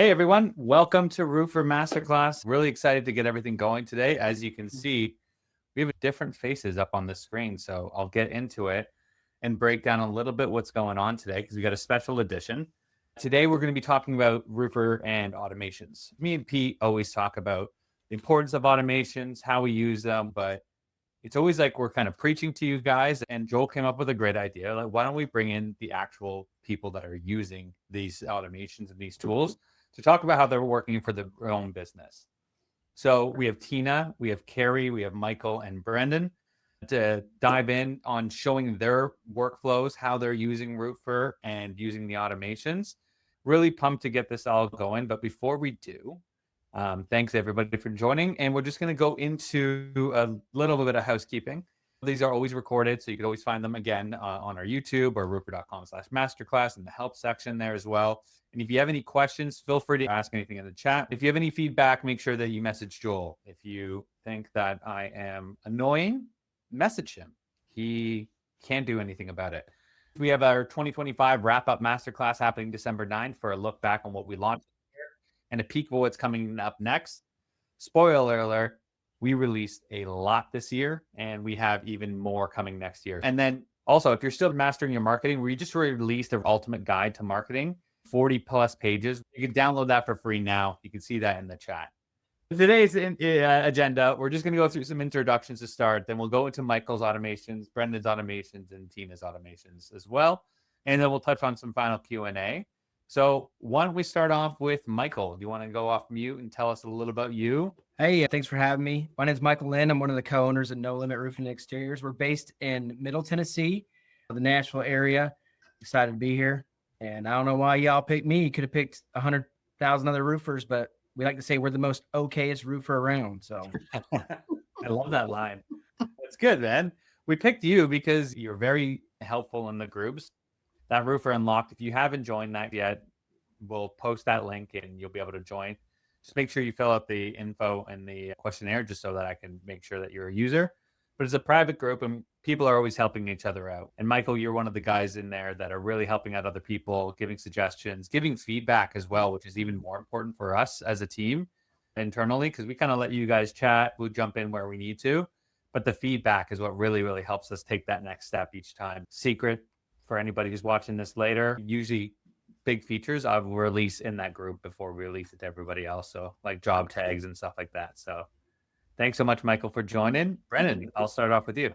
Hey everyone, welcome to Roofr Masterclass. Really excited to get everything going today. As you can see, we have different faces up on the screen, so I'll get into it and break down a little bit what's going on today because we got a special edition. Today we're going to be talking about Roofr and automations. Me and Pete always talk about the importance of automations, how we use them, but it's always like we're kind of preaching to you guys. And Joel came up with a great idea. Like, why don't we bring in the actual people that are using these automations and these tools to talk about how they're working for their own business? So we have Tina, we have Carrie, we have Michael and Brendan to dive in on showing their workflows, how they're using Roofr and using the automations. Really pumped to get this all going. But before we do, thanks everybody for joining. And we're just going to go into a little bit of housekeeping. These are always recorded, so you can always find them again on our YouTube or roofr.com/masterclass in the help section there as well. And if you have any questions, feel free to ask anything in the chat. If you have any feedback, make sure that you message Joel. If you think that I am annoying, message him. He can't do anything about it. We have our 2025 wrap-up masterclass happening December 9th for a look back on what we launched and a peek of what's coming up next. Spoiler alert, we released a lot this year and we have even more coming next year. And then also, if you're still mastering your marketing, we just released the ultimate guide to marketing, 40 plus pages. You can download that for free now. You can see that in the chat. Today's agenda, we're just going to go through some introductions to start. Then we'll go into Michael's automations, Brendan's automations, and Tina's automations as well. And then we'll touch on some final Q&A. So why don't we start off with Michael? Do you want to go off mute and tell us a little about you? Hey, thanks for having me. My name is Michael Lynn. I'm one of the co-owners of No Limit Roofing and Exteriors. We're based in Middle Tennessee, the Nashville area. Excited to be here. And I don't know why y'all picked me. You could have picked 100,000 other roofers, but we like to say we're the most okayest roofer around. So I love that line. That's good, man. We picked you because you're very helpful in the groups. That Roofer Unlocked, if you haven't joined that yet, we'll post that link and you'll be able to join. Just make sure you fill out the info and the questionnaire just so that I can make sure that you're a user. But it's a private group and people are always helping each other out. And Michael, you're one of the guys in there that are really helping out other people, giving suggestions, giving feedback as well, which is even more important for us as a team internally, because we kind of let you guys chat. We'll jump in where we need to. But the feedback is what really, really helps us take that next step each time. Secret for anybody who's watching this later, usually big features I'll release in that group before we release it to everybody else. So like job tags and stuff like that. So thanks so much, Michael, for joining. Brennan, I'll start off with you.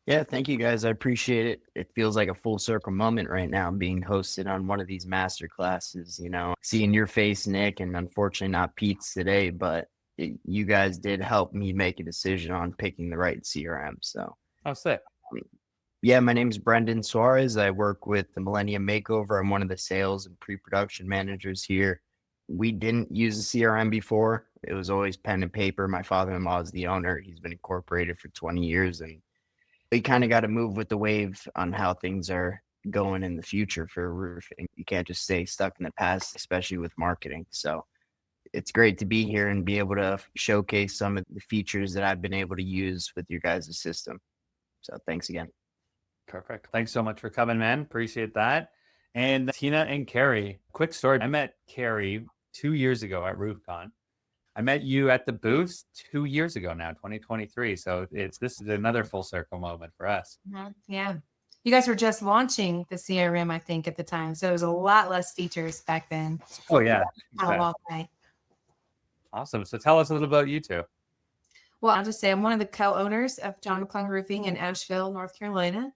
Yeah, thank you guys. I appreciate it. It feels like a full circle moment right now being hosted on one of these master classes, seeing your face, Nick, and unfortunately not Pete's today, but you guys did help me make a decision on picking the right CRM. So I'll say. Yeah, my name is Brendan Suarez. I work with the Millennium Makeover. I'm one of the sales and pre-production managers here. We didn't use a CRM before. It was always pen and paper. My father-in-law is the owner. He's been incorporated for 20 years, and we kind of got to move with the wave on how things are going in the future for roofing. You can't just stay stuck in the past, especially with marketing. So it's great to be here and be able to showcase some of the features that I've been able to use with your guys' system. So thanks again. Perfect. Thanks so much for coming, man. Appreciate that. And Tina and Carrie, quick story. I met Carrie 2 years ago at RoofCon. I met you at the booth 2 years ago now, 2023. So this is another full circle moment for us. Yeah. You guys were just launching the CRM, I think, at the time. So it was a lot less features back then. Oh, yeah. Awesome. So tell us a little about you two. Well, I'll just say I'm one of the co-owners of John McClung Roofing in Asheville, North Carolina.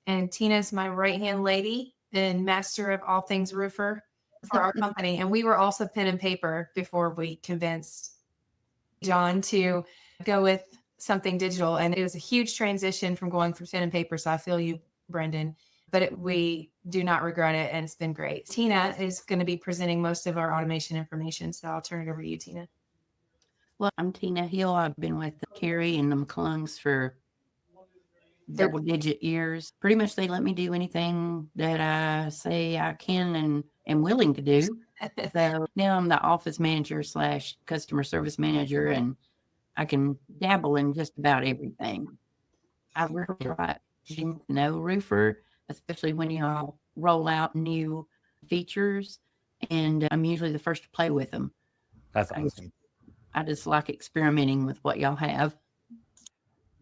And Tina's my right-hand lady and master of all things roofer for our company. And we were also pen and paper before we convinced John to go with something digital. And it was a huge transition from going from pen and paper. So I feel you, Brendan, but we do not regret it. And it's been great. Tina is going to be presenting most of our automation information. So I'll turn it over to you, Tina. Well, I'm Tina Hill. I've been with Carrie and the McClungs for double-digit years. Pretty much they let me do anything that I say I can and am willing to do. So now I'm the office manager / customer service manager, and I can dabble in just about everything. I really like getting to know Roofr, especially when you all roll out new features and I'm usually the first to play with them. That's I awesome. I just like experimenting with what y'all have.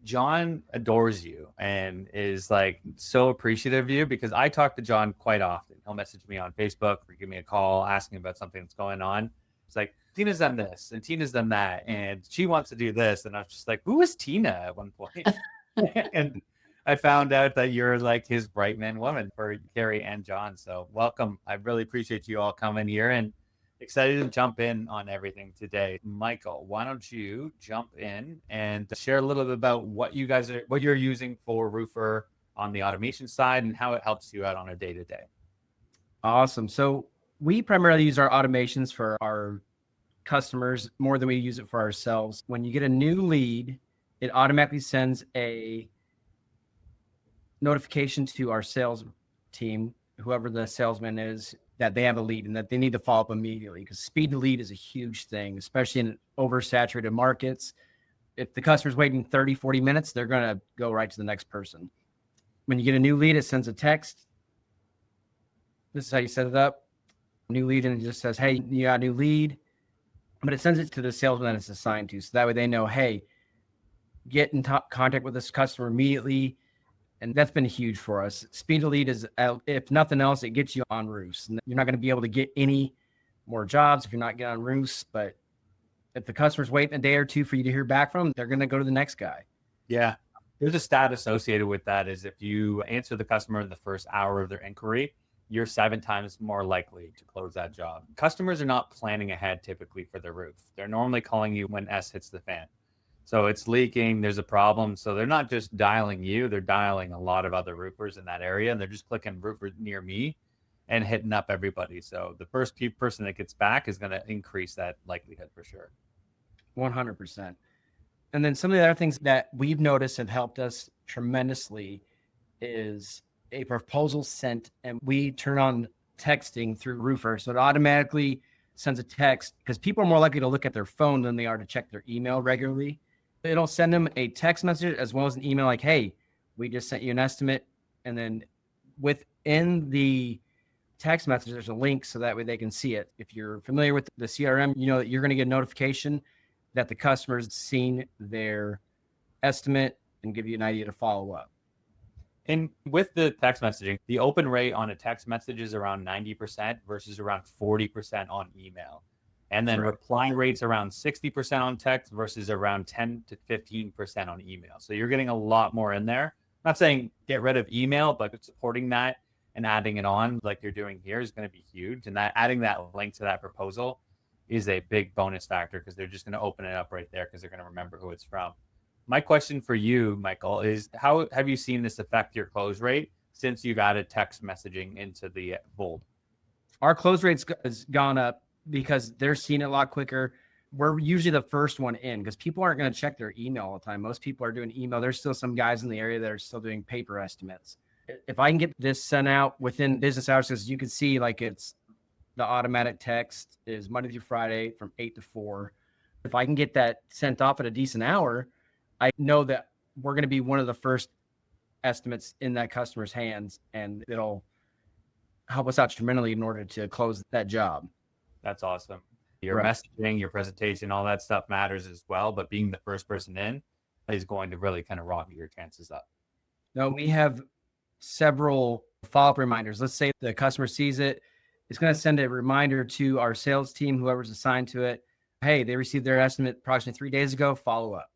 John adores you and is like so appreciative of you, because I talk to John quite often. He'll message me on Facebook or give me a call asking about something that's going on. It's like, Tina's done this and Tina's done that and she wants to do this. And I was just like, who is Tina at one point? And I found out that you're like his right man woman for Carrie and John. So welcome. I really appreciate you all coming here and excited to jump in on everything today. Michael, why don't you jump in and share a little bit about what you're using for Roofr on the automation side and how it helps you out on a day-to-day. Awesome. So we primarily use our automations for our customers more than we use it for ourselves. When you get a new lead, it automatically sends a notification to our sales team, whoever the salesman is, that they have a lead and that they need to follow up immediately, because speed to lead is a huge thing, especially in oversaturated markets. If the customer's waiting 30, 40 minutes, they're going to go right to the next person. When you get a new lead, it sends a text. This is how you set it up. New lead, and it just says, hey, you got a new lead. But it sends it to the salesman that it's assigned to. So that way they know, hey, get in contact with this customer immediately. And that's been huge for us. Speed to lead is, if nothing else, it gets you on roofs. And you're not going to be able to get any more jobs if you're not getting on roofs. But if the customer's waiting a day or two for you to hear back from them, they're going to go to the next guy. Yeah. There's a stat associated with that, is if you answer the customer in the first hour of their inquiry, you're 7 times more likely to close that job. Customers are not planning ahead typically for their roof. They're normally calling you when S hits the fan. So it's leaking, there's a problem. So they're not just dialing you, they're dialing a lot of other roofers in that area, and they're just clicking roofer near me and hitting up everybody. So the first person that gets back is going to increase that likelihood for sure. 100%. And then some of the other things that we've noticed have helped us tremendously is a proposal sent, and we turn on texting through Roofr. So it automatically sends a text, because people are more likely to look at their phone than they are to check their email regularly. It'll send them a text message as well as an email like, hey, we just sent you an estimate. And then within the text message, there's a link so that way they can see it. If you're familiar with the CRM, you know that you're going to get a notification that the customer's seen their estimate and give you an idea to follow up. And with the text messaging, the open rate on a text message is around 90% versus around 40% on email. And then reply rates around 60% on text versus around 10 to 15% on email. So you're getting a lot more in there. I'm not saying get rid of email, but supporting that and adding it on like you're doing here is going to be huge. And that adding that link to that proposal is a big bonus factor, because they're just going to open it up right there because they're going to remember who it's from. My question for you, Michael, is how have you seen this affect your close rate since you've added text messaging into the fold? Our close rate's has gone up because they're seeing it a lot quicker. We're usually the first one in because people aren't going to check their email all the time. Most people are doing email. There's still some guys in the area that are still doing paper estimates. If I can get this sent out within business hours, because you can see like it's the automatic text is Monday through Friday from 8 to 4. If I can get that sent off at a decent hour, I know that we're going to be one of the first estimates in that customer's hands, and it'll help us out tremendously in order to close that job. That's awesome. Your Right. messaging, your presentation, all that stuff matters as well. But being the first person in is going to really kind of rocket your chances up. No, we have several follow-up reminders. Let's say the customer sees it. It's going to send a reminder to our sales team, whoever's assigned to it. Hey, they received their estimate approximately 3 days ago. Follow up.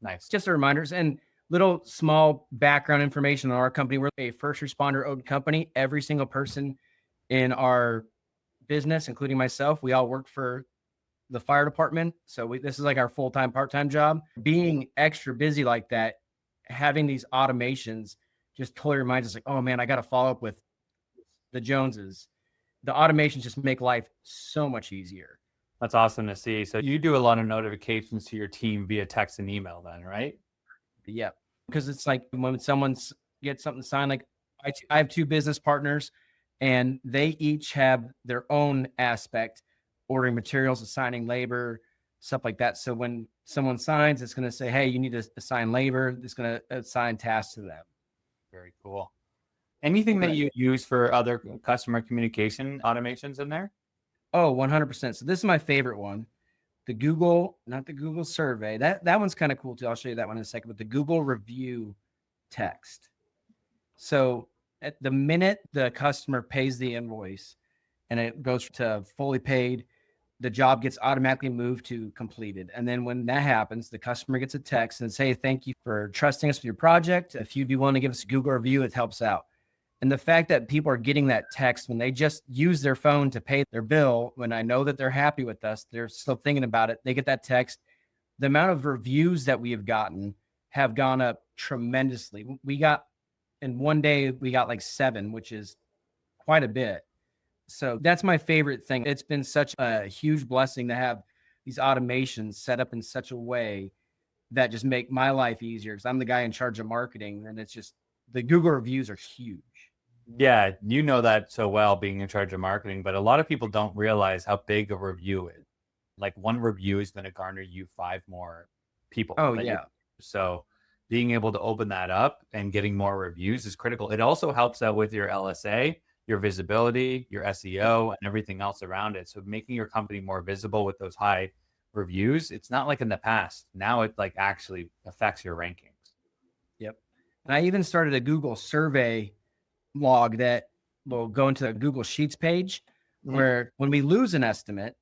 Nice. Just a reminders and little small background information on our company. We're a first responder owned company. Every single person in our business, including myself, we all work for the fire department. So this is like our full-time, part-time job. Being extra busy like that, having these automations just totally reminds us like, oh man, I got to follow up with the Joneses. The automations just make life so much easier. That's awesome to see. So you do a lot of notifications to your team via text and email then, right? Yeah. Because it's like when someone gets something signed, like I have 2 business partners and they each have their own aspect, ordering materials, assigning labor, stuff like that. So when someone signs, it's going to say, hey, you need to assign labor. It's going to assign tasks to them. Very cool. Anything that you use for other customer communication automations in there? Oh, 100%. So this is my favorite one. The Google, not the Google survey. That one's kind of cool too. I'll show you that one in a second. But the Google review text. So at the minute the customer pays the invoice and it goes to fully paid, the job gets automatically moved to completed. And then when that happens, the customer gets a text and say, thank you for trusting us with your project. If you'd be willing to give us a Google review, it helps out. And the fact that people are getting that text when they just use their phone to pay their bill, when I know that they're happy with us, they're still thinking about it. They get that text. The amount of reviews that we have gotten have gone up tremendously. We got, in one day, we got like 7, which is quite a bit. So that's my favorite thing. It's been such a huge blessing to have these automations set up in such a way that just make my life easier, because I'm the guy in charge of marketing, and it's just, the Google reviews are huge. Yeah, you know that so well, being in charge of marketing, but a lot of people don't realize how big a review is. Like, one review is going to garner you 5 more people. Oh, that you- yeah. So being able to open that up and getting more reviews is critical. It also helps out with your LSA, your visibility, your SEO, and everything else around it. So making your company more visible with those high reviews, it's not like in the past. Now it like actually affects your rankings. Yep. And I even started a Google survey log that will go into the Google Sheets page, where when we lose an estimate,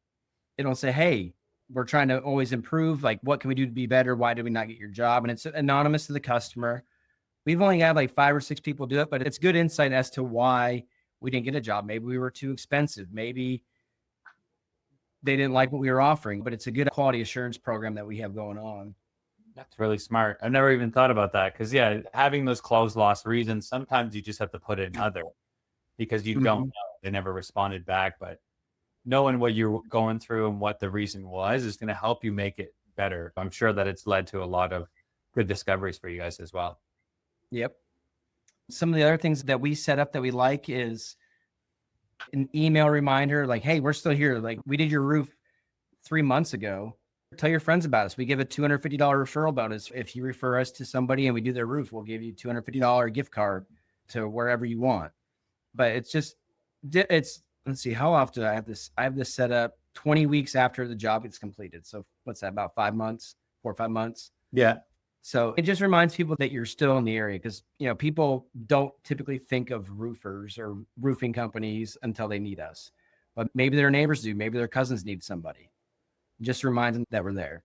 it'll say, hey, we're trying to always improve. Like, what can we do to be better? Why did we not get your job? And it's anonymous to the customer. We've only had like 5 or 6 people do it, but it's good insight as to why we didn't get a job. Maybe we were too expensive. Maybe they didn't like what we were offering, but it's a good quality assurance program that we have going on. That's really smart. I've never even thought about that, because yeah, having those closed loss reasons, sometimes you just have to put in other, because you don't know. They never responded back. But knowing what you're going through and what the reason was is going to help you make it better. I'm sure that it's led to a lot of good discoveries for you guys as well. Yep. Some of the other things that we set up that we like is an email reminder, like, hey, we're still here. Like, we did your roof 3 months ago. Tell your friends about us. We give a $250 referral bonus. If you refer us to somebody and we do their roof, we'll give you $250 gift card to wherever you want. But it's just, let's see, how often I have this? I have this set up 20 weeks after the job gets completed. So what's that, about 5 months, 4 or 5 months? Yeah. So it just reminds people that you're still in the area, because, people don't typically think of roofers or roofing companies until they need us. But maybe their neighbors do. Maybe their cousins need somebody. Just reminds them that we're there.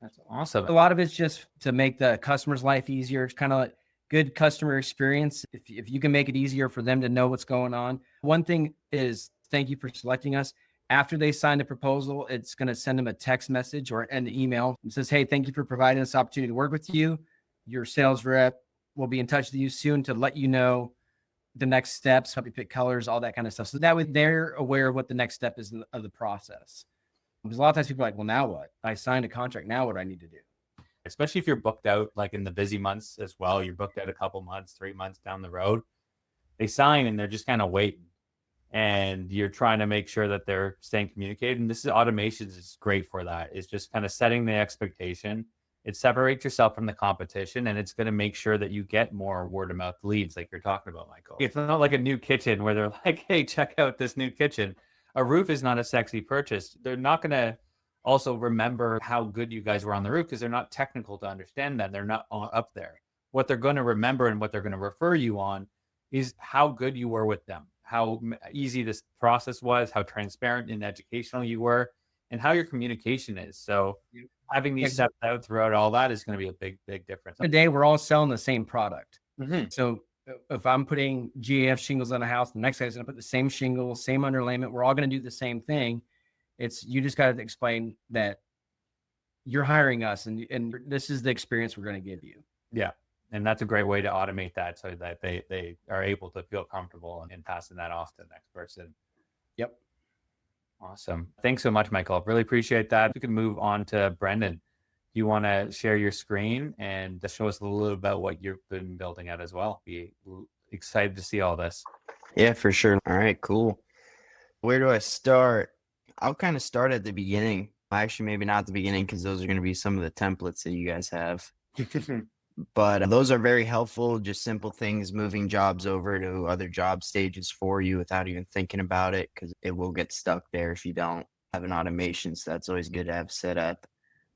That's awesome. A lot of it's just to make the customer's life easier. It's kind of like good customer experience. If you can make it easier for them to know what's going on. One thing is, thank you for selecting us. After they sign the proposal, it's going to send them a text message or an email. It says, hey, thank you for providing us opportunity to work with you. Your sales rep will be in touch with you soon to let you know the next steps, help you pick colors, all that kind of stuff. So that way they're aware of what the next step is of the process. Because a lot of times people are like, well, now what? I signed a contract. Now what do I need to do? Especially if you're booked out, like in the busy months as well. You're booked out a couple months, 3 months down the road. They sign and they're just kind of waiting. And you're trying to make sure that they're staying communicated. And this is automations is great for that. It's just kind of setting the expectation. It separates yourself from the competition, and it's going to make sure that you get more word of mouth leads, like you're talking about, Michael. It's not like a new kitchen where they're like, hey, check out this new kitchen. A roof is not a sexy purchase. They're not going to also remember how good you guys were on the roof, because they're not technical to understand that. They're not up there. What they're going to remember and what they're going to refer you on is how good you were with them, how easy this process was, how transparent and educational you were, and how your communication is. So having these steps out throughout all that is going to be a big, big difference. Today, we're all selling the same product. Mm-hmm. So if I'm putting GAF shingles on a house, the next guy's going to put the same shingles, same underlayment. We're all going to do the same thing. You just got to explain that you're hiring us, and this is the experience we're going to give you. Yeah. And that's a great way to automate that, so that they are able to feel comfortable in passing that off to the next person. Yep. Awesome. Thanks so much, Michael. Really appreciate that. We can move on to Brendan. You want to share your screen and show us a little about what you've been building out as well? Be excited to see all this. Yeah, for sure. All right, cool. Where do I start? I'll kind of start at the beginning. Actually, maybe not the beginning, because those are going to be some of the templates that you guys have. But those are very helpful, just simple things, moving jobs over to other job stages for you without even thinking about it, because it will get stuck there if you don't have an automation. So that's always good to have set up.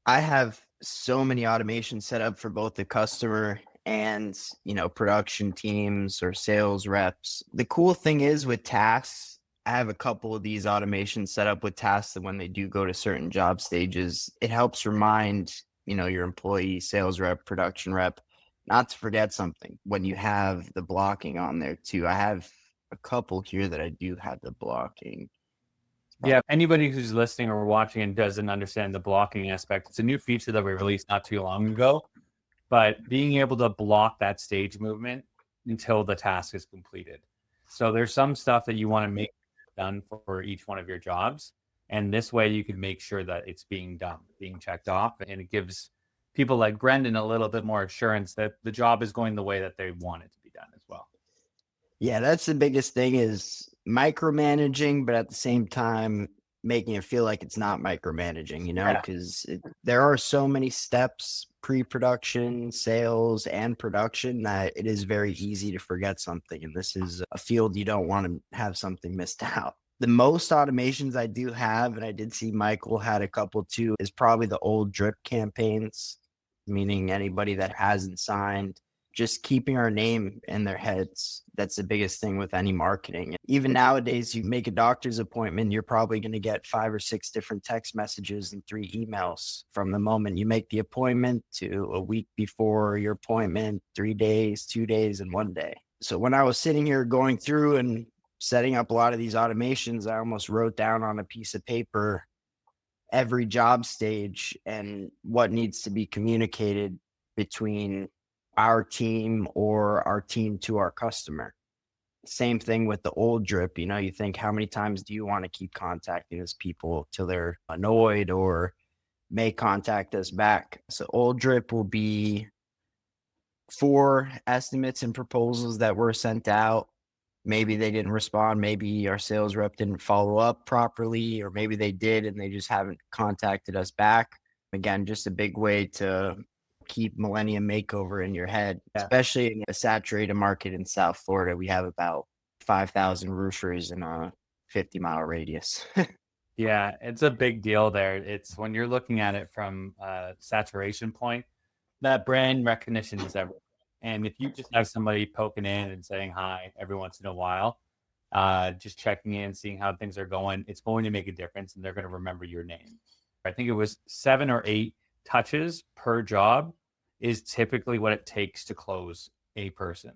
I have so many automations set up for both the customer and, production teams or sales reps. The cool thing is with tasks, I have a couple of these automations set up with tasks that when they do go to certain job stages, it helps remind, your employee, sales rep, production rep, not to forget something when you have the blocking on there too. I have a couple here that I do have the blocking. Yeah, anybody who's listening or watching and doesn't understand the blocking aspect, it's a new feature that we released not too long ago. But being able to block that stage movement until the task is completed. So there's some stuff that you want to make done for each one of your jobs. And this way you can make sure that it's being done, being checked off. And it gives people like Brendan a little bit more assurance that the job is going the way that they want it to be done as well. Yeah, that's the biggest thing is micromanaging, but at the same time, making it feel like it's not micromanaging, Yeah. because there are so many steps, pre-production, sales, and production, that it is very easy to forget something. And this is a field you don't want to have something missed out. The most automations I do have, and I did see Michael had a couple too, is probably the old drip campaigns, meaning anybody that hasn't signed, just keeping our name in their heads. That's the biggest thing with any marketing. Even nowadays, you make a doctor's appointment, you're probably going to get 5 or 6 different text messages and 3 emails from the moment you make the appointment to a week before your appointment, 3 days, 2 days, and 1 day. So when I was sitting here going through and setting up a lot of these automations, I almost wrote down on a piece of paper every job stage and what needs to be communicated between our team or our team to our customer. Same thing with the old drip. You think, how many times do you want to keep contacting these people till they're annoyed or may contact us back? So old drip will be 4 estimates and proposals that were sent out. Maybe they didn't respond. Maybe our sales rep didn't follow up properly, or maybe they did and they just haven't contacted us back. Again, just a big way to keep Millennium Makeover in your head, especially in a saturated market in South Florida. We have about 5,000 roofers in a 50-mile radius. Yeah, it's a big deal there. It's when you're looking at it from a saturation point, that brand recognition is everything. And if you just have somebody poking in and saying hi every once in a while, just checking in, seeing how things are going, it's going to make a difference and they're going to remember your name. I think it was 7 or 8 touches per job is typically what it takes to close a person.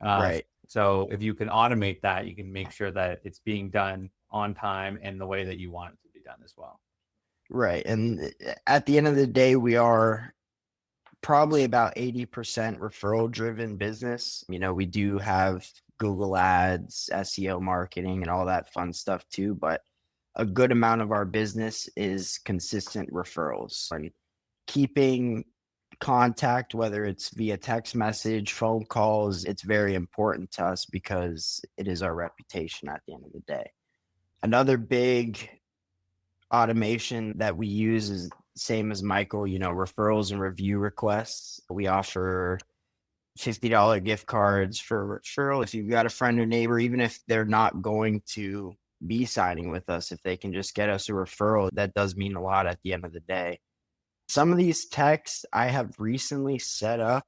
Right. So if you can automate that, you can make sure that it's being done on time and the way that you want it to be done as well. Right. And at the end of the day, we are probably about 80% referral driven business. We do have Google ads, SEO marketing, and all that fun stuff too, but a good amount of our business is consistent referrals and keeping contact, whether it's via text message, phone calls. It's very important to us because it is our reputation at the end of the day. Another big automation that we use is same as Michael, referrals and review requests. We offer $50 gift cards for referral. If you've got a friend or neighbor, even if they're not going to be signing with us, if they can just get us a referral, that does mean a lot at the end of the day. Some of these texts I have recently set up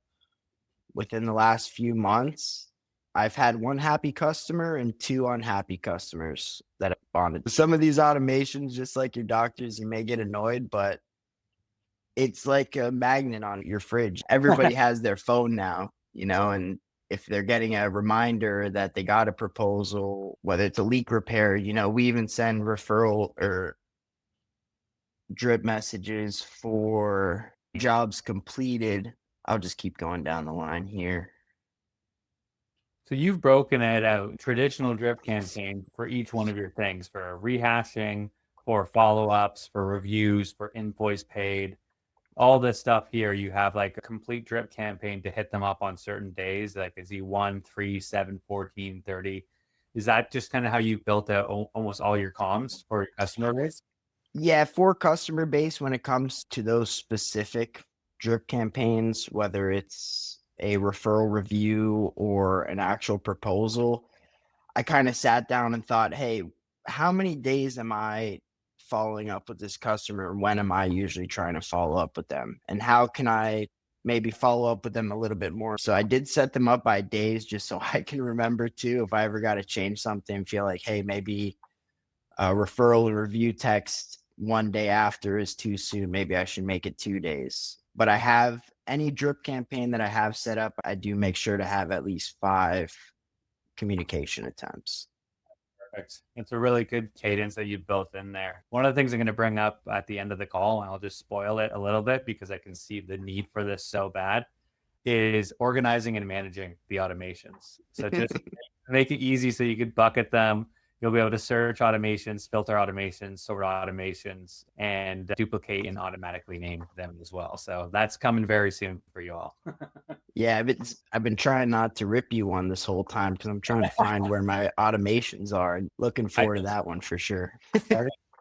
within the last few months. I've had 1 happy customer and 2 unhappy customers that have bonded. Some of these automations, just like your doctors, you may get annoyed, but it's like a magnet on your fridge. Everybody has their phone now, and if they're getting a reminder that they got a proposal, whether it's a leak repair, we even send referral or drip messages for jobs completed. I'll just keep going down the line here. So you've broken it out, traditional drip campaign for each one of your things, for rehashing, for follow-ups, for reviews, for invoice paid, all this stuff here. You have like a complete drip campaign to hit them up on certain days, like I see 1, 3, 7, 14, 30. Is that just kind of how you built out almost all your comms for your customer base? Yeah, for customer base, when it comes to those specific drip campaigns, whether it's a referral review or an actual proposal, I kind of sat down and thought, hey, how many days am I following up with this customer? When am I usually trying to follow up with them? And how can I maybe follow up with them a little bit more? So I did set them up by days just so I can remember too. If I ever got to change something, feel like, hey, maybe a referral review text one day after is too soon. Maybe I should make it 2 days. But I have any drip campaign that I have set up, I do make sure to have at least 5 communication attempts. Perfect. It's a really good cadence that you built in there. One of the things I'm going to bring up at the end of the call, and I'll just spoil it a little bit because I can see the need for this so bad, is organizing and managing the automations. So just make it easy so you could bucket them. You'll be able to search automations, filter automations, sort automations, and duplicate and automatically name them as well. So that's coming very soon for you all. Yeah, I've been trying not to rip you one this whole time because I'm trying to find where my automations are. Looking forward to that one for sure.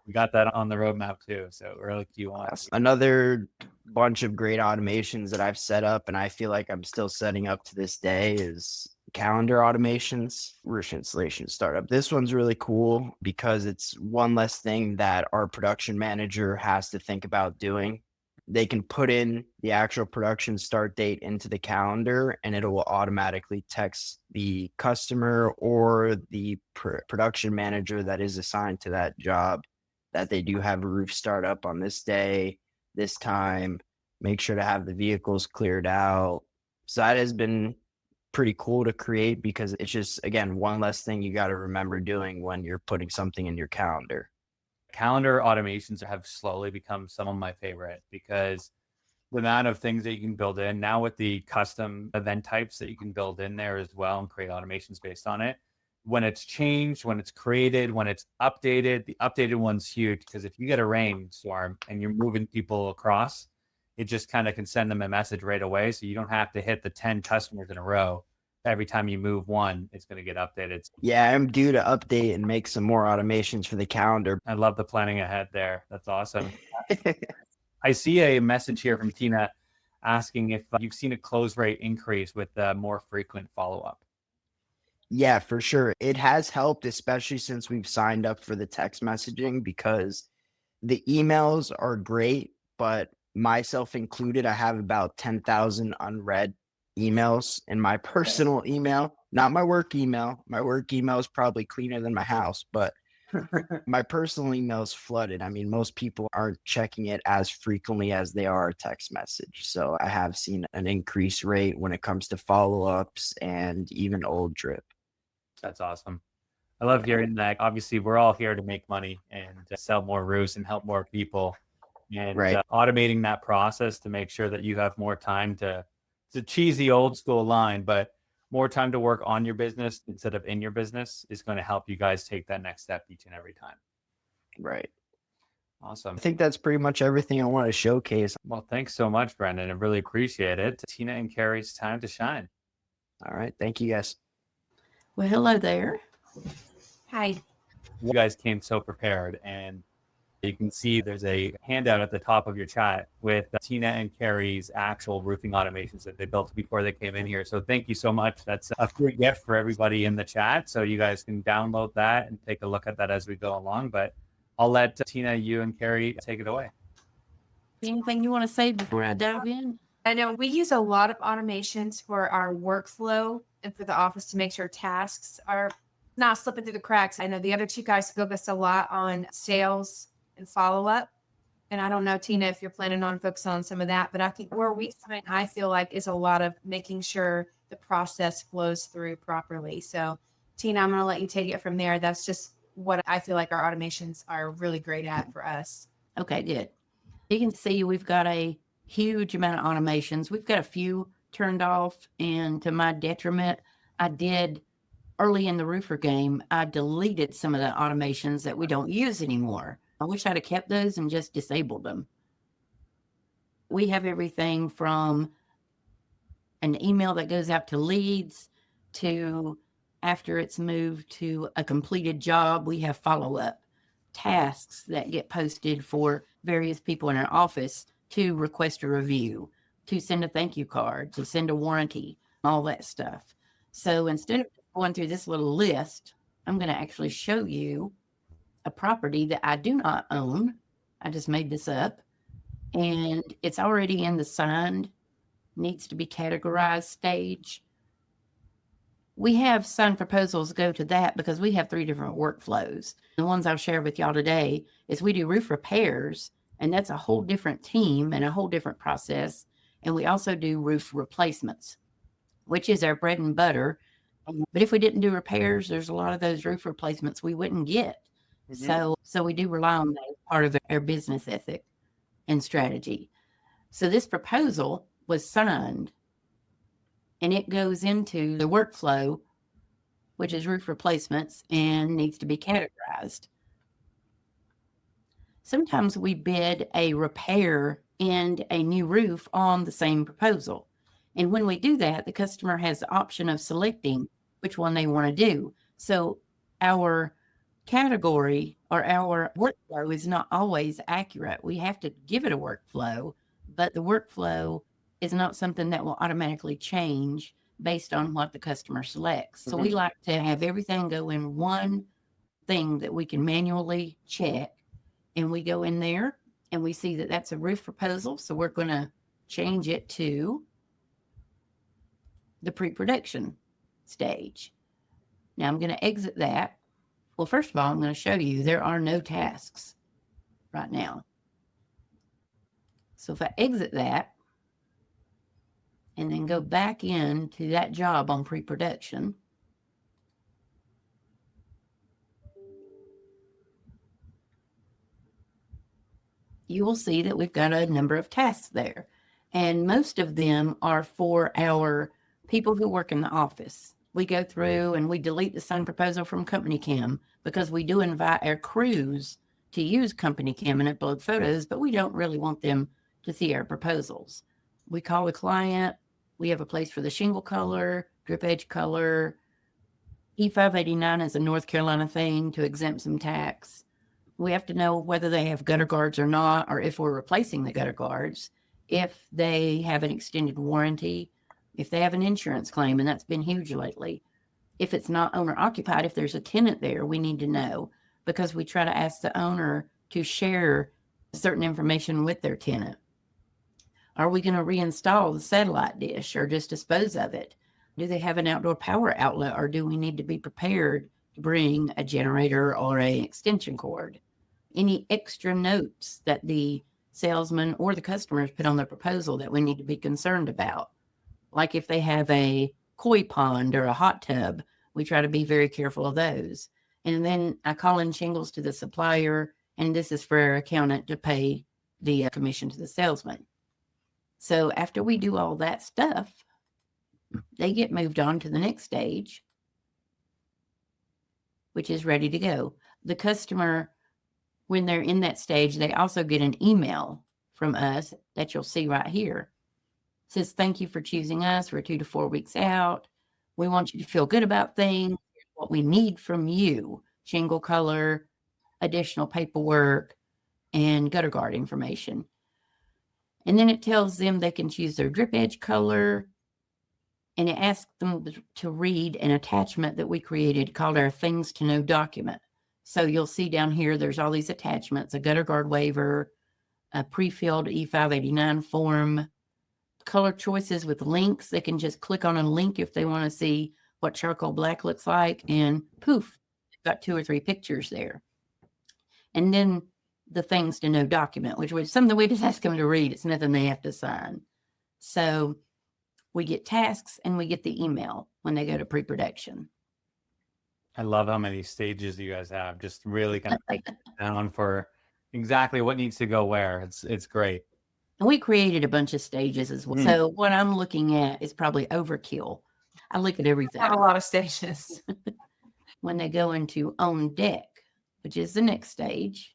We got that on the roadmap too. So early Q1. Another bunch of great automations that I've set up and I feel like I'm still setting up to this day is calendar automations, roof installation startup. This one's really cool because it's one less thing that our production manager has to think about doing. They can put in the actual production start date into the calendar and it will automatically text the customer or the production manager that is assigned to that job that they do have a roof start up on this day, this time, make sure to have the vehicles cleared out. So that has been pretty cool to create because it's just, again, one less thing you got to remember doing when you're putting something in your calendar. Calendar automations have slowly become some of my favorite because the amount of things that you can build in now with the custom event types that you can build in there as well and create automations based on it. When it's changed, when it's created, when it's updated, the updated one's huge because if you get a rainstorm and you're moving people across, it just kind of can send them a message right away. So you don't have to hit the 10 customers in a row. Every time you move one, it's going to get updated. Yeah, I'm due to update and make some more automations for the calendar. I love the planning ahead there. That's awesome. I see a message here from Tina asking if you've seen a close rate increase with more frequent follow-up. Yeah, for sure. It has helped, especially since we've signed up for the text messaging because the emails are great, but myself included, I have about 10,000 unread emails in my personal email, not my work email. My work email is probably cleaner than my house, but my personal email is flooded. I mean, most people aren't checking it as frequently as they are a text message. So I have seen an increased rate when it comes to follow-ups and even old drip. That's awesome. I love hearing that. Obviously, we're all here to make money and sell more roofs and help more people. And Right. Automating that process to make sure that you have more time to, it's a cheesy old school line, but more time to work on your business instead of in your business is going to help you guys take that next step each and every time. Right. Awesome. I think that's pretty much everything I want to showcase. Well, thanks so much, Brendan. I really appreciate it. Tina and Carrie's time to shine. All right. Thank you, guys. Well, hello there. Hi. You guys came so prepared, and you can see there's a handout at the top of your chat with Tina and Carrie's actual roofing automations that they built before they came in here. So thank you so much. That's a free gift for everybody in the chat. So you guys can download that and take a look at that as we go along. But I'll let Tina, you and Carrie take it away. Anything you want to say before I dive in? I know we use a lot of automations for our workflow and for the office to make sure tasks are not slipping through the cracks. I know the other two guys focused a lot on sales and follow-up. And I don't know, Tina, if you're planning on focusing on some of that, but I think where we find, I feel like, is a lot of making sure the process flows through properly. So Tina, I'm going to let you take it from there. That's just what I feel like our automations are really great at for us. Okay, good. You can see we've got a huge amount of automations. We've got a few turned off, and to my detriment, I did early in the roofer game, I deleted some of the automations that we don't use anymore. I wish I'd have kept those and just disabled them. We have everything from an email that goes out to leads to after it's moved to a completed job, we have follow-up tasks that get posted for various people in our office to request a review. to send a thank you card, to send a warranty, all that stuff. So instead of going through this little list, I'm going to actually show you a property that I do not own. I just made this up, and it's already in the signed, needs to be categorized stage. We have signed proposals go to that because we have 3 different workflows. The ones I'll share with y'all today is we do roof repairs, and that's a whole different team and a whole different process. And we also do roof replacements, which is our bread and butter. But if we didn't do repairs, there's a lot of those roof replacements we wouldn't get. So we do rely on that as part of our business ethic and strategy. So this proposal was signed, and it goes into the workflow, which is roof replacements, and needs to be categorized. Sometimes we bid a repair and a new roof on the same proposal. And when we do that, the customer has the option of selecting which one they want to do. So our category or our workflow is not always accurate. We have to give it a workflow, but the workflow is not something that will automatically change based on what the customer selects. So we like to have everything go in one thing that we can manually check, and we go in there and we see that that's a roof proposal. So we're going to change it to the pre-production stage. Now I'm going to exit that. Well, first of all, I'm going to show you there are no tasks right now. So if I exit that and then go back into that job on pre-production, you will see that we've got a number of tasks there. And most of them are for our people who work in the office. We go through and we delete the signed proposal from Company Cam because we do invite our crews to use Company Cam and upload photos, but we don't really want them to see our proposals. We call the client. We have a place for the shingle color, drip edge color. E589 is a North Carolina thing to exempt some tax. We have to know whether they have gutter guards or not, or if we're replacing the gutter guards, if they have an extended warranty, if they have an insurance claim, and that's been huge lately. If it's not owner occupied, if there's a tenant there, we need to know, because we try to ask the owner to share certain information with their tenant. Are we going to reinstall the satellite dish or just dispose of it? Do they have an outdoor power outlet, or do we need to be prepared to bring a generator or an extension cord? Any extra notes that the salesman or the customers put on their proposal that we need to be concerned about? Like if they have a koi pond or a hot tub, we try to be very careful of those. And then I call in shingles to the supplier, and this is for our accountant to pay the commission to the salesman. So after we do all that stuff, they get moved on to the next stage, which is ready to go. The customer, when they're in that stage, they also get an email from us that you'll see right here. It says, thank you for choosing us. We're 2 to 4 weeks out. We want you to feel good about things. Here's what we need from you: shingle color, additional paperwork, and gutter guard information. And then it tells them they can choose their drip edge color, and it asks them to read an attachment that we created called our Things to Know document. So you'll see down here, there's all these attachments: a gutter guard waiver, a pre-filled E589 form, color choices with links. They can just click on a link if they want to see what charcoal black looks like, and poof, got 2 or 3 pictures there. And then the Things to Know document, which was something we just ask them to read. It's nothing they have to sign. So we get tasks and we get the email when they go to pre-production. I love how many stages you guys have. Just really kind of break it down for exactly what needs to go where. It's great. And we created a bunch of stages as well. So what I'm looking at is probably overkill. I look at everything. Have a lot of stations. When they go into on deck, which is the next stage.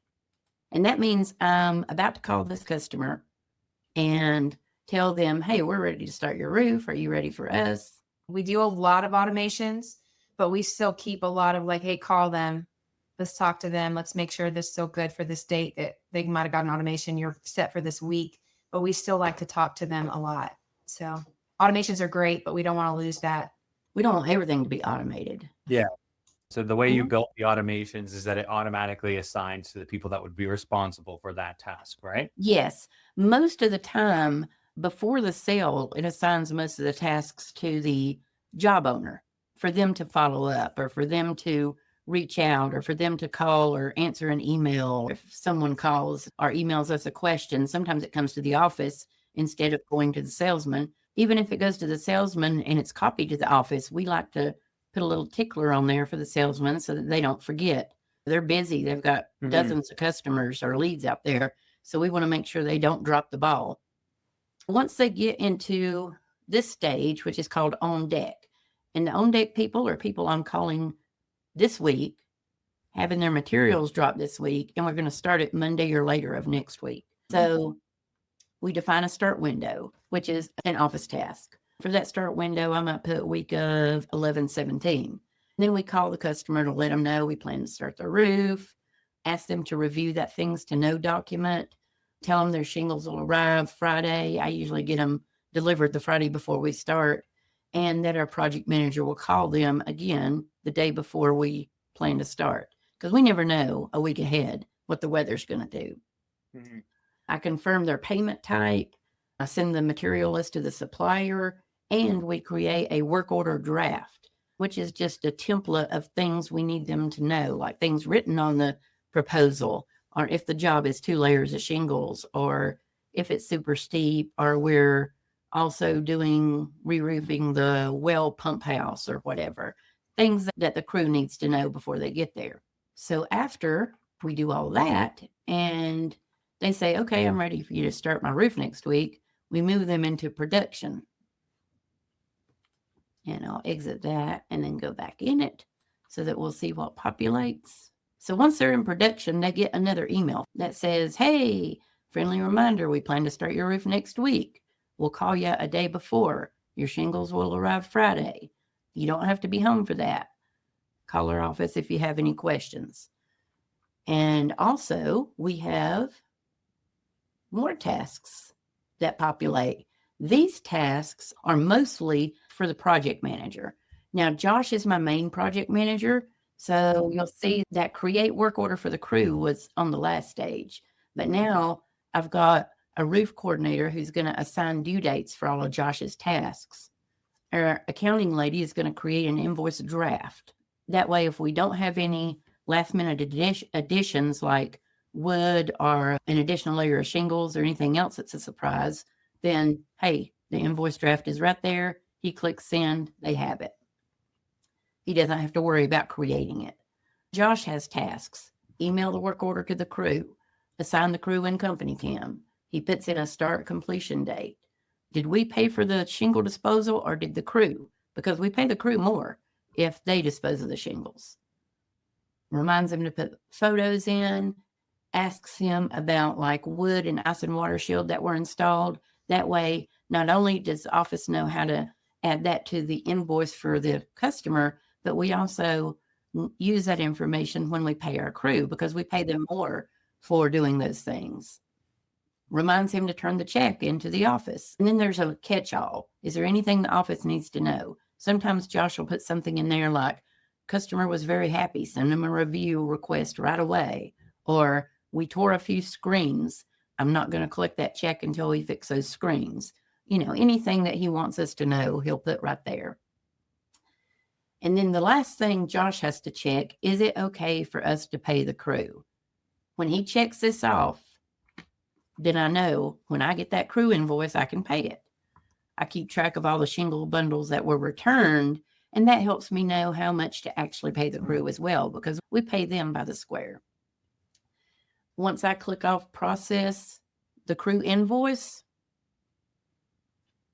And that means I'm about to call this customer and tell them, hey, we're ready to start your roof. Are you ready for us? We do a lot of automations, but we still keep a lot of like, hey, call them. Let's talk to them. Let's make sure this is so good for this date that they might have got an automation. You're set for this week. but we still like to talk to them a lot. So automations are great, but we don't want to lose that. We don't want everything to be automated. So the way you Mhm. built the automations is that it automatically assigns to the people that would be responsible for that task, right? Yes. Most of the time before the sale, it assigns most of the tasks to the job owner for them to follow up or for them to reach out or for them to call or answer an email. If someone calls or emails us a question, sometimes it comes to the office instead of going to the salesman. Even if it goes to the salesman and it's copied to the office, we like to put a little tickler on there for the salesman so that they don't forget. They're busy. They've got dozens of customers or leads out there. So we want to make sure they don't drop the ball. Once they get into this stage, which is called on deck, and the on deck people are people I'm calling this week, having their materials drop this week, and we're going to start it Monday or later of next week. So we define a start window, which is an office task. For that start window, I might put week of 11/17. Then we call the customer to let them know we plan to start the roof, ask them to review that things to know document, tell them their shingles will arrive Friday. I usually get them delivered the Friday before we start, and that our project manager will call them again the day before we plan to start, because we never know a week ahead what the weather's going to do. I confirm their payment type. I send the material list to the supplier, and we create a work order draft, which is just a template of things we need them to know, like things written on the proposal, or if the job is 2 layers of shingles, or if it's super steep, or we're also doing re-roofing the well pump house or whatever, things that the crew needs to know before they get there. So after we do all that and they say, okay, I'm ready for you to start my roof next week, we move them into production. And I'll exit that and then go back in it so that we'll see what populates. So once they're in production, they get another email that says, hey, friendly reminder, we plan to start your roof next week. We'll call you a day before. Your shingles will arrive Friday. You don't have to be home for that. Call our office if you have any questions. And also, we have more tasks that populate. These tasks are mostly for the project manager. Now, Josh is my main project manager, so you'll see that create work order for the crew was on the last stage. But now I've got a roof coordinator who's going to assign due dates for all of Josh's tasks. Our accounting lady is going to create an invoice draft. That way, if we don't have any last minute additions like wood or an additional layer of shingles or anything else that's a surprise, then, hey, the invoice draft is right there. He clicks send, they have it. He doesn't have to worry about creating it. Josh has tasks. Email the work order to the crew. Assign the crew in company cam. He puts in a start completion date. Did we pay for the shingle disposal or did the crew? Because we pay the crew more if they dispose of the shingles. Reminds him to put photos in. Asks him about like wood and ice and water shield that were installed. That way, not only does the office know how to add that to the invoice for the customer, but we also use that information when we pay our crew because we pay them more for doing those things. Reminds him to turn the check into the office. And then there's a catch-all. Is there anything the office needs to know? Sometimes Josh will put something in there like, customer was very happy, send them a review request right away. Or we tore a few screens. I'm not going to collect that check until we fix those screens. You know, anything that he wants us to know, he'll put right there. And then the last thing Josh has to check, is it okay for us to pay the crew? When he checks this off, then I know when I get that crew invoice, I can pay it. I keep track of all the shingle bundles that were returned, and that helps me know how much to actually pay the crew as well, because we pay them by the square. Once I click off process the crew invoice,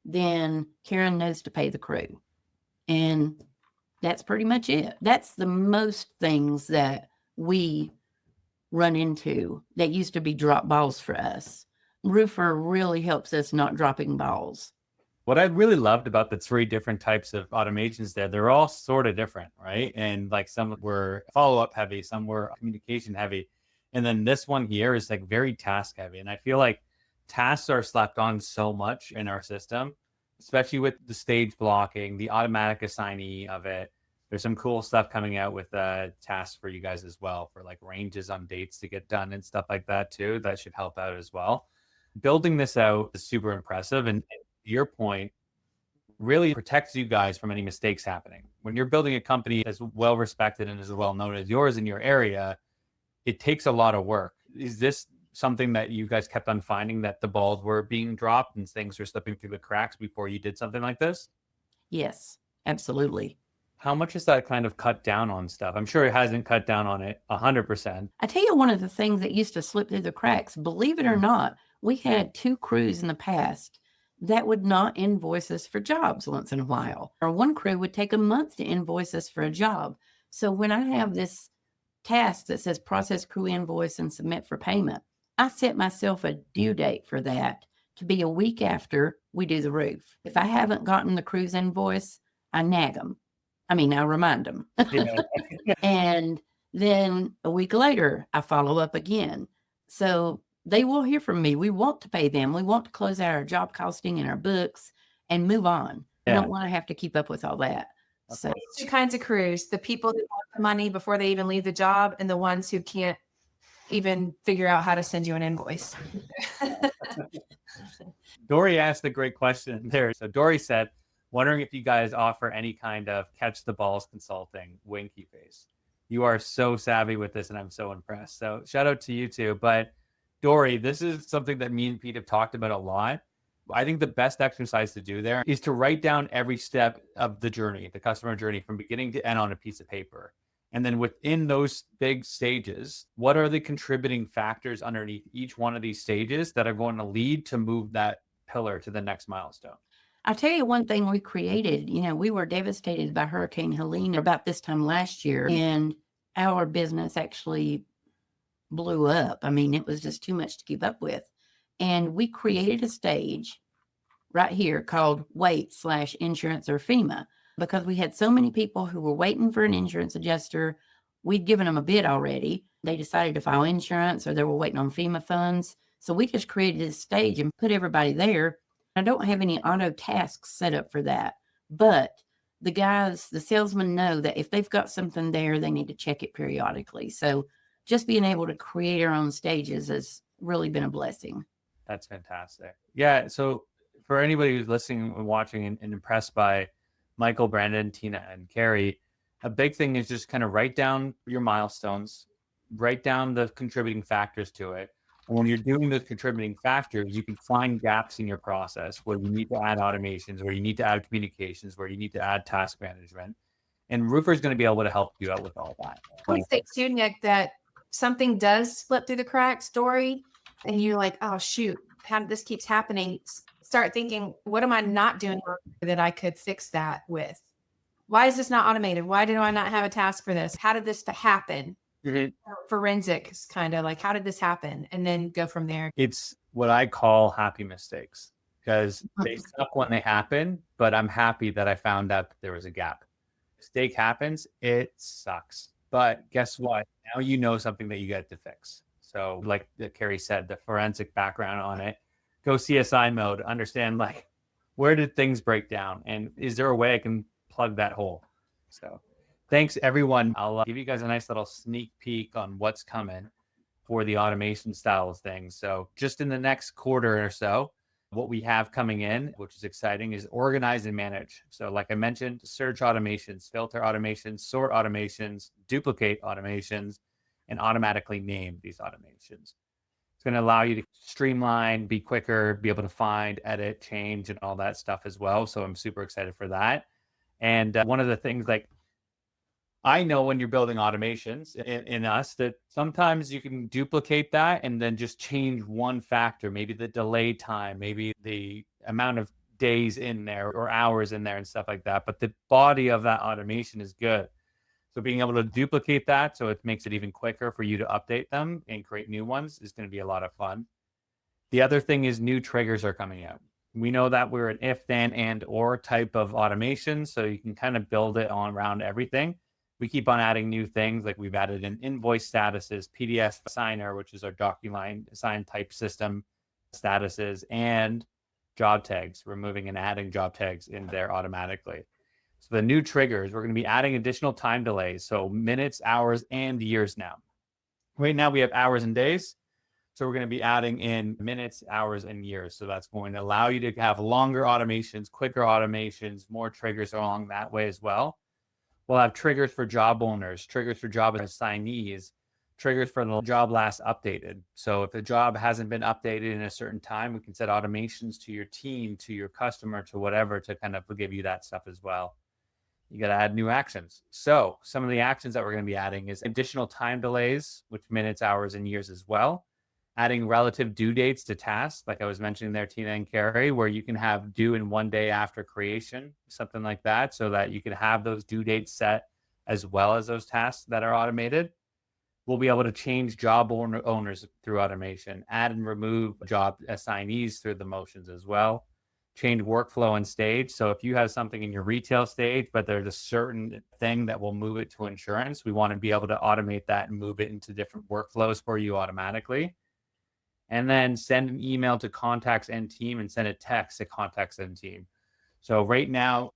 then Karen knows to pay the crew. And that's pretty much it. That's the most things that we run into that used to be drop balls for us. Roofr really helps us not dropping balls. What I really loved about the 3 different types of automations there, they're all sort of different, right? And like some were follow-up heavy, some were communication heavy. And then this one here is like very task heavy. And I feel like tasks are slapped on so much in our system, especially with the stage blocking, the automatic assignee of it. There's some cool stuff coming out with tasks for you guys as well, for like ranges on dates to get done and stuff like that too. That should help out as well. Building this out is super impressive. And to your point, really protects you guys from any mistakes happening. When you're building a company as well respected and as well known as yours in your area, it takes a lot of work. Is this something that you guys kept on finding, that the balls were being dropped and things were slipping through the cracks before you did something like this? Yes, absolutely. How much has that kind of cut down on stuff? I'm sure it hasn't cut down on it 100%. I tell you, one of the things that used to slip through the cracks, believe it or not, we had 2 crews in the past that would not invoice us for jobs once in a while. Or one crew would take a month to invoice us for a job. So when I have this task that says process crew invoice and submit for payment, I set myself a due date for that to be a week after we do the roof. If I haven't gotten the crew's invoice, I nag them. I remind them. Yeah. And then a week later, I follow up again. So they will hear from me. We want to pay them. We want to close out our job costing and our books and move on. I don't want to have to keep up with all that. So 2 kinds of crews: the people that want the money before they even leave the job, and the ones who can't even figure out how to send you an invoice. Dory asked a great question there. So Dory said, wondering if you guys offer any kind of catch the balls consulting, winky face. You are so savvy with this and I'm so impressed. So shout out to you too. But Dory, this is something that me and Pete have talked about a lot. I think the best exercise to do there is to write down every step of the journey, the customer journey from beginning to end on a piece of paper. And then within those big stages, what are the contributing factors underneath each one of these stages that are going to lead to move that pillar to the next milestone? I'll tell you one thing we created. We were devastated by Hurricane Helene about this time last year, and our business actually blew up. It was just too much to keep up with. And we created a stage right here called wait/insurance or FEMA, because we had so many people who were waiting for an insurance adjuster. We'd given them a bid already. They decided to file insurance or they were waiting on FEMA funds. So we just created this stage and put everybody there. I don't have any auto tasks set up for that, but the salesmen know that if they've got something there, they need to check it periodically. So just being able to create our own stages has really been a blessing. That's fantastic. Yeah. So for anybody who's listening and watching and impressed by Michael, Brandon, Tina, and Carrie, a big thing is just kind of write down your milestones, write down the contributing factors to it. And when you're doing those contributing factors, you can find gaps in your process where you need to add automations, where you need to add communications, where you need to add task management. And Roofr is going to be able to help you out with all that. I would say too, Nick, that something does slip through the cracks, Dory, and you're like, oh shoot, how did this keeps happening? Start thinking, what am I not doing that I could fix that with? Why is this not automated? Why do I not have a task for this? How did this happen? Mm-hmm. Forensics, kind of like, how did this happen? And then go from there. It's what I call happy mistakes, because they suck when they happen, but I'm happy that I found out that there was a gap. Mistake happens, it sucks. But guess what? Now you know something that you get to fix. So like Carrie said, the forensic background on it, go CSI mode, understand like where did things break down? And is there a way I can plug that hole? So thanks everyone. I'll give you guys a nice little sneak peek on what's coming for the automation style of things. So just in the next quarter or so, what we have coming in, which is exciting, is organize and manage. So like I mentioned, search automations, filter automations, sort automations, duplicate automations, and automatically name these automations. It's going to allow you to streamline, be quicker, be able to find, edit, change, and all that stuff as well. So I'm super excited for that. And one of the things, like, I know when you're building automations in us that sometimes you can duplicate that and then just change one factor, maybe the delay time, maybe the amount of days in there or hours in there and stuff like that. But the body of that automation is good. So being able to duplicate that so it makes it even quicker for you to update them and create new ones is going to be a lot of fun. The other thing is new triggers are coming out. We know that we're an if, then, and, or type of automation. So you can kind of build it on around everything. We keep on adding new things, like we've added in invoice statuses, PDF signer, which is our DocuLine sign type system, statuses and job tags, removing and adding job tags in there automatically. So the new triggers, we're going to be adding additional time delays. So minutes, hours, and years now. Right now we have hours and days. So we're going to be adding in minutes, hours, and years. So that's going to allow you to have longer automations, quicker automations, more triggers along that way as well. We'll have triggers for job owners, triggers for job assignees, triggers for the job last updated. So if the job hasn't been updated in a certain time, we can set automations to your team, to your customer, to whatever, to kind of give you that stuff as well. You got to add new actions. So some of the actions that we're going to be adding is additional time delays, which minutes, hours, and years as well. Adding relative due dates to tasks, like I was mentioning there, Tina and Carrie, where you can have due in 1 day after creation, something like that, so that you can have those due dates set as well as those tasks that are automated. We'll be able to change job owners through automation, add and remove job assignees through the motions as well, change workflow and stage. So if you have something in your retail stage, but there's a certain thing that will move it to insurance, we want to be able to automate that and move it into different workflows for you automatically. And then send an email to contacts and team and send a text to contacts and team. So right now,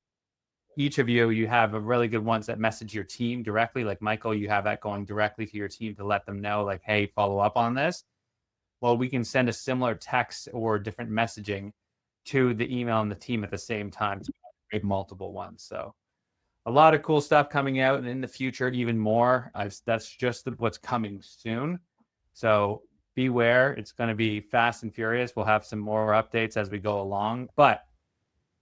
each of you have a really good ones that message your team directly. Like Michael, you have that going directly to your team to let them know, like, hey, follow up on this. Well, we can send a similar text or different messaging to the email and the team at the same time to create multiple ones. So a lot of cool stuff coming out, and in the future, even more. That's just what's coming soon. So beware, it's going to be fast and furious. We'll have some more updates as we go along. But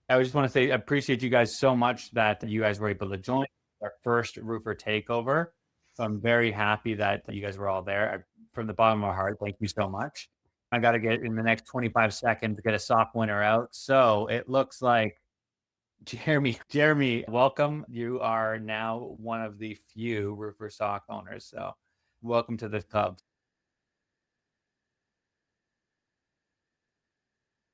I just want to say I appreciate you guys so much that you guys were able to join our first Roofr Takeover. So I'm very happy that you guys were all there. From the bottom of my heart, thank you so much. I got to get in the next 25 seconds to get a sock winner out. So it looks like Jeremy, welcome. You are now one of the few Roofr sock owners. So welcome to the club.